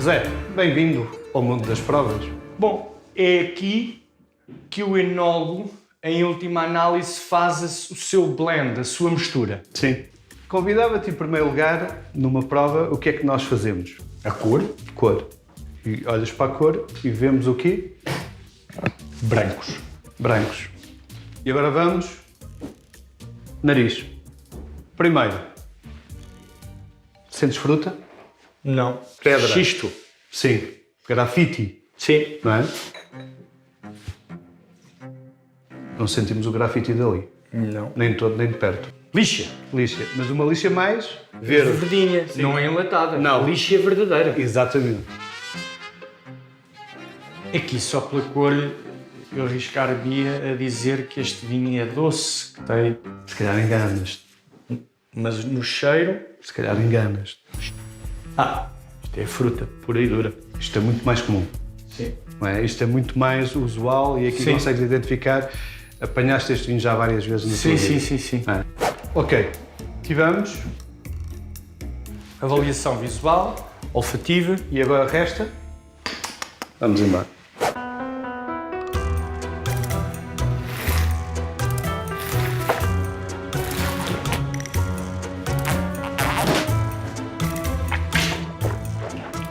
Zé, bem-vindo ao mundo das provas. Bom, é aqui que o enólogo, em última análise, faz o seu blend, a sua mistura. Sim. Convidava-te, em primeiro lugar, numa prova, o que é que nós fazemos? A cor? Cor. E olhas para a cor e vemos o quê? Brancos. Brancos. E agora vamos... Nariz. Primeiro. Sentes fruta? Não. Pedra. Xisto. Sim. Grafite. Sim. Não é? Não sentimos o grafite dali. Não. Nem de todo, nem de perto. Lixa. Lixa. Mas uma lixa mais verde. Verdinha. Não é enlatada. Não. Lixa verdadeira. Exatamente. Aqui, só pela cor, eu arriscar-me a dizer que este vinho é doce, que tem... Se calhar enganas-te. Mas no cheiro... Se calhar enganas-te. Isto é fruta pura e dura. Isto é muito mais comum. Sim. Não é? Isto é muito mais usual e aqui Sim. consegues identificar. Apanhaste este vinho já várias vezes na tua vida. Sim. É. Ok. Tivemos. Avaliação visual, olfativa. E agora resta. Vamos embora.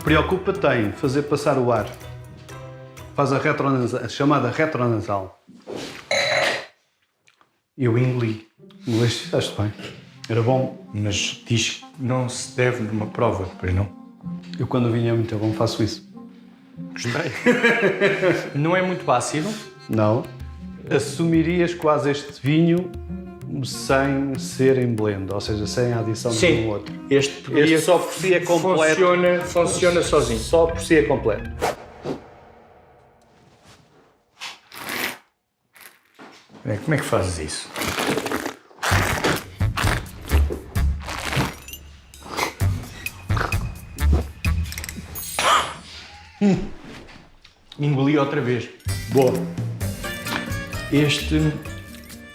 Preocupa-te em fazer passar o ar. Faz a chamada retronasal. Eu engoli. Mas fizeste bem. Era bom. Mas diz que não se deve numa prova, pois não? Eu quando o vinho é muito bom faço isso. Gostei. Não é muito ácido? Não. Assumirias quase este vinho sem ser em blend, ou seja, sem a adição de um outro. Este só por si é completo. Funciona sozinho. Só por si é completo. Como é que fazes isso? Engoli outra vez. Boa. Este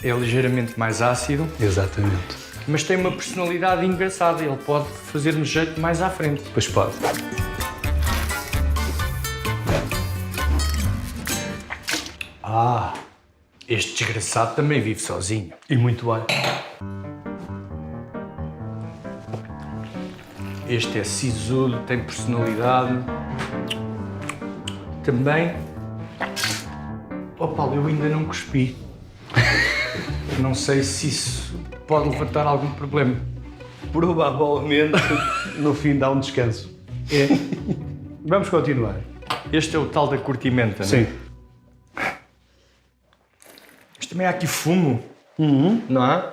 é ligeiramente mais ácido, Exatamente. mas tem uma personalidade engraçada. Ele pode fazer-nos jeito mais à frente. Pois pode. Este desgraçado também vive sozinho. E muito bem. Este é sisudo, tem personalidade. Também... Oh Paulo, eu ainda não cuspi. Não sei se isso pode levantar algum problema. Provavelmente no fim dá um descanso. É. Vamos continuar. Este é o tal da curtimenta, Sim. não é? Mas também há aqui fumo, não há?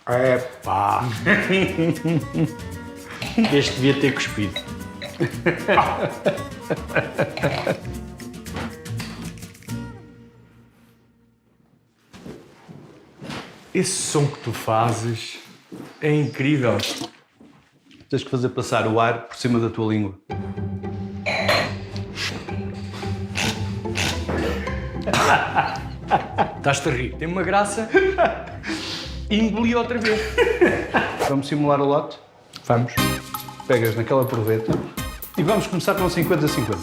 Epá! Este devia ter cuspido. Esse som que tu fazes é incrível. Tens que fazer passar o ar por cima da tua língua. Estás-te a rir. Tem uma graça. E engoli outra vez. Vamos simular o lote? Vamos. Pegas naquela proveta e vamos começar com 50-50.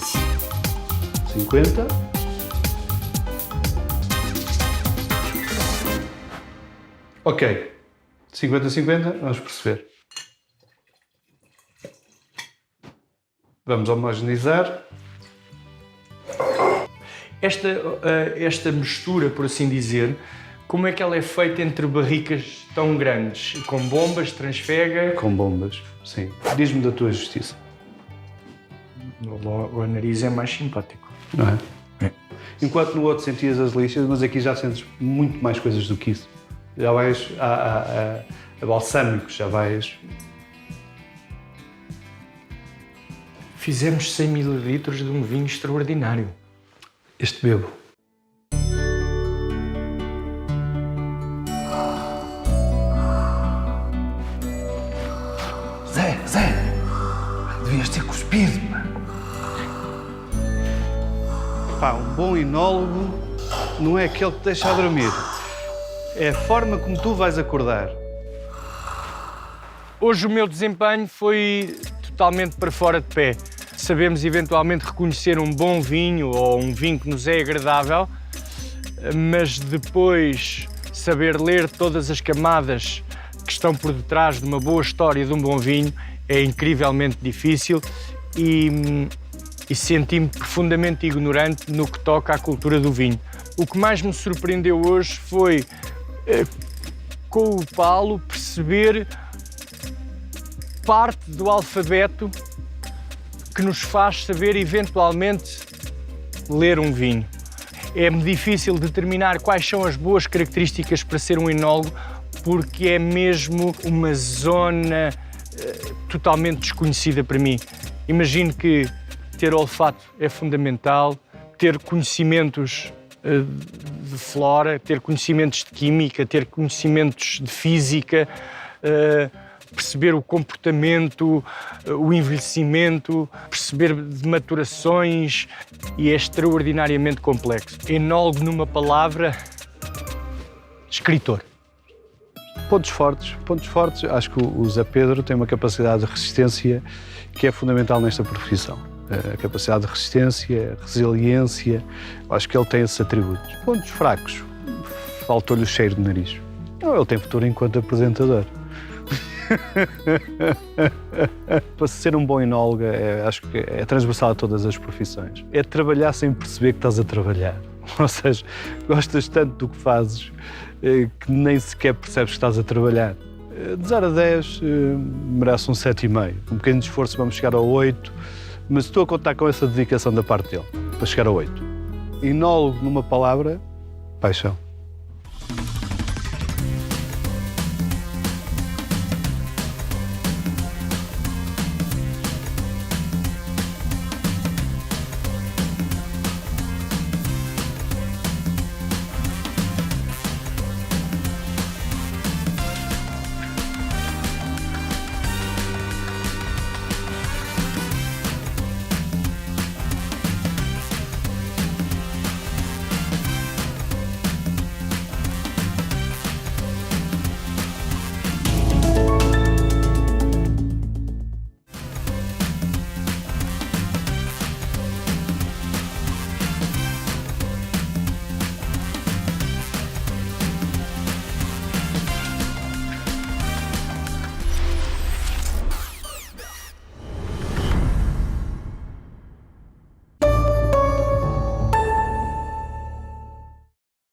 50. Ok. 50-50, vamos perceber. Vamos homogeneizar. Esta mistura, por assim dizer, como é que ela é feita entre barricas tão grandes? Com bombas, transfega? Com bombas, sim. Diz-me da tua justiça. O nariz é mais simpático. Não é? É. Enquanto no outro sentias as lixas, mas aqui já sentes muito mais coisas do que isso. Já vais a balsâmicos, já vais... Fizemos 100 ml de um vinho extraordinário. Este bebo. Zé, devias ter cuspido, mano. Pá, um bom enólogo não é aquele que te deixa a dormir. É a forma como tu vais acordar. Hoje o meu desempenho foi totalmente para fora de pé. Sabemos eventualmente reconhecer um bom vinho ou um vinho que nos é agradável, mas depois saber ler todas as camadas que estão por detrás de uma boa história de um bom vinho é incrivelmente difícil e senti-me profundamente ignorante no que toca à cultura do vinho. O que mais me surpreendeu hoje foi, com o Paulo, perceber parte do alfabeto que nos faz saber, eventualmente, ler um vinho. É-me difícil determinar quais são as boas características para ser um enólogo, porque é mesmo uma zona totalmente desconhecida para mim. Imagino que ter olfato é fundamental, ter conhecimentos de flora, ter conhecimentos de química, ter conhecimentos de física, perceber o comportamento, o envelhecimento, perceber de maturações, e é extraordinariamente complexo. Enólogo, numa palavra, escritor. Pontos fortes, acho que o Zé Pedro tem uma capacidade de resistência que é fundamental nesta profissão. A capacidade de resistência, resiliência, acho que ele tem esses atributos. Pontos fracos, faltou-lhe o cheiro de nariz. Ele tem futuro enquanto apresentador. Para ser um bom enólogo, acho que é transversal a todas as profissões. É trabalhar sem perceber que estás a trabalhar. Ou seja, gostas tanto do que fazes que nem sequer percebes que estás a trabalhar. De 0 a 10, merece um 7,5. Um bocadinho de esforço, vamos chegar ao 8, mas estou a contar com essa dedicação da parte dele, para chegar ao 8. Enólogo, numa palavra, paixão.